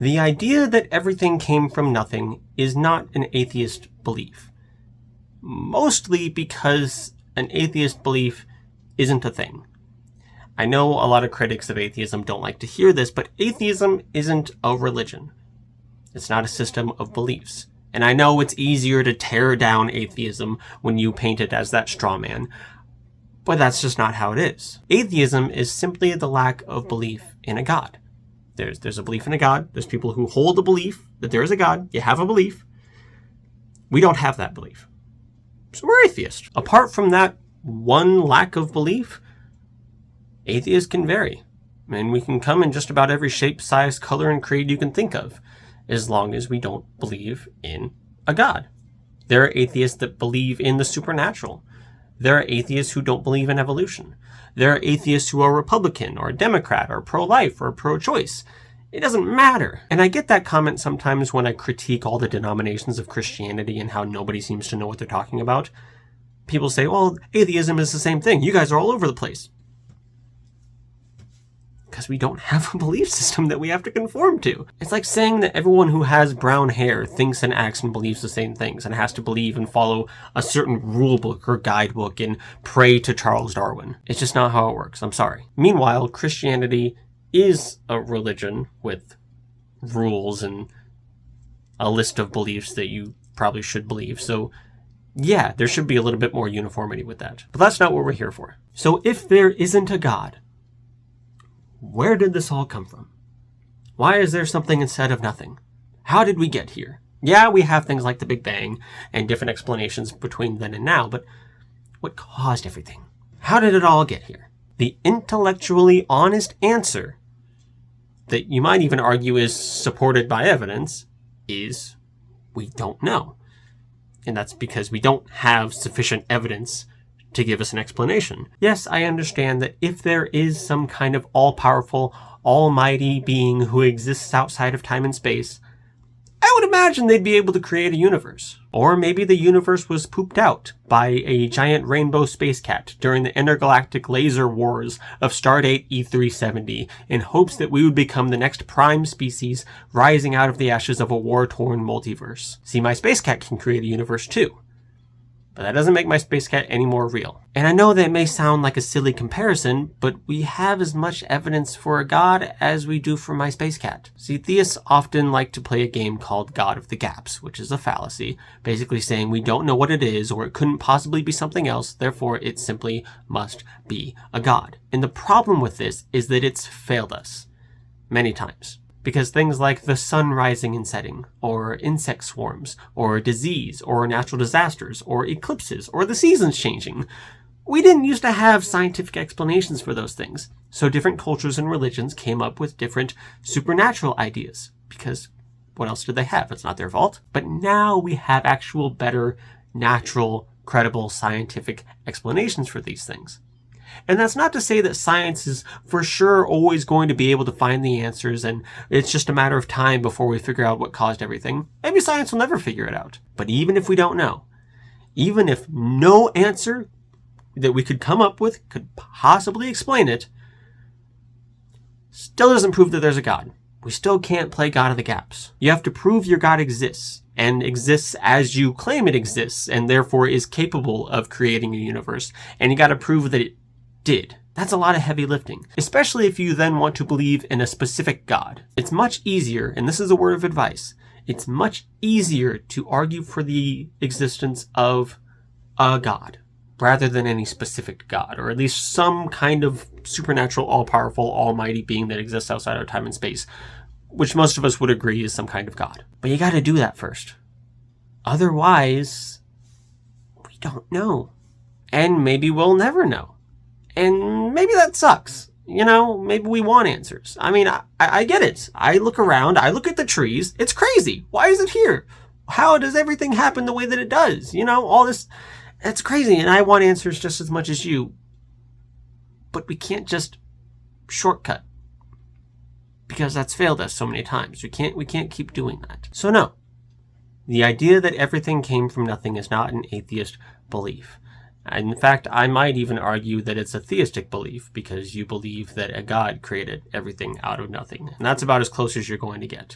The idea that everything came from nothing is not an atheist belief. Mostly because an atheist belief isn't a thing. I know a lot of critics of atheism don't like to hear this, but atheism isn't a religion. It's not a system of beliefs. And I know it's easier to tear down atheism when you paint it as that straw man, but that's just not how it is. Atheism is simply the lack of belief in a God. There's a belief in a God. There's people who hold the belief that there is a God. You have a belief. We don't have that belief. So we're atheists. Apart from that one lack of belief, atheists can vary. And we can come in just about every shape, size, color, and creed you can think of, as long as we don't believe in a God. There are atheists that believe in the supernatural. There are atheists who don't believe in evolution. There are atheists who are Republican or Democrat or pro-life or pro-choice. It doesn't matter. And I get that comment sometimes when I critique all the denominations of Christianity and how nobody seems to know what they're talking about. People say, well, atheism is the same thing. You guys are all over the place. Because we don't have a belief system that we have to conform to. It's like saying that everyone who has brown hair thinks and acts and believes the same things and has to believe and follow a certain rule book or guidebook and pray to Charles Darwin. It's just not how it works. I'm sorry. Meanwhile, Christianity is a religion with rules and a list of beliefs that you probably should believe. So yeah, there should be a little bit more uniformity with that. But that's not what we're here for. So if there isn't a God, where did this all come from? Why is there something instead of nothing? How did we get here? Yeah, we have things like the Big Bang and different explanations between then and now, but what caused everything? How did it all get here? The intellectually honest answer that you might even argue is supported by evidence is we don't know. And that's because we don't have sufficient evidence to give us an explanation. Yes, I understand that if there is some kind of all-powerful, almighty being who exists outside of time and space, I would imagine they'd be able to create a universe. Or maybe the universe was pooped out by a giant rainbow space cat during the intergalactic laser wars of Stardate E370 in hopes that we would become the next prime species rising out of the ashes of a war-torn multiverse. See, my space cat can create a universe too. But that doesn't make my space cat any more real. And I know that may sound like a silly comparison, but we have as much evidence for a God as we do for my space cat. See, theists often like to play a game called God of the Gaps, which is a fallacy, basically saying we don't know what it is or it couldn't possibly be something else, therefore it simply must be a God. And the problem with this is that it's failed us many times. Because things like the sun rising and setting, or insect swarms, or disease, or natural disasters, or eclipses, or the seasons changing, we didn't used to have scientific explanations for those things. So different cultures and religions came up with different supernatural ideas. Because what else did they have? It's not their fault. But now we have actual better, natural, credible, scientific explanations for these things. And that's not to say that science is for sure always going to be able to find the answers and it's just a matter of time before we figure out what caused everything. Maybe science will never figure it out. But even if we don't know, even if no answer that we could come up with could possibly explain it, still doesn't prove that there's a God. We still can't play God of the Gaps. You have to prove your God exists and exists as you claim it exists and therefore is capable of creating a universe. And you got to prove that it did. That's a lot of heavy lifting, especially if you then want to believe in a specific God. It's much easier, and this is a word of advice, it's much easier to argue for the existence of a God rather than any specific God, or at least some kind of supernatural, all-powerful, almighty being that exists outside of time and space, which most of us would agree is some kind of God. But you got to do that first. Otherwise, we don't know. And maybe we'll never know. And maybe that sucks. You know, maybe we want answers. I mean, I get it. I look around, I look at the trees. It's crazy. Why is it here? How does everything happen the way that it does? You know, all this, it's crazy. And I want answers just as much as you. But we can't just shortcut. Because that's failed us so many times. We can't keep doing that. So no. The idea that everything came from nothing is not an atheist belief. In fact, I might even argue that it's a theistic belief because you believe that a God created everything out of nothing. And that's about as close as you're going to get.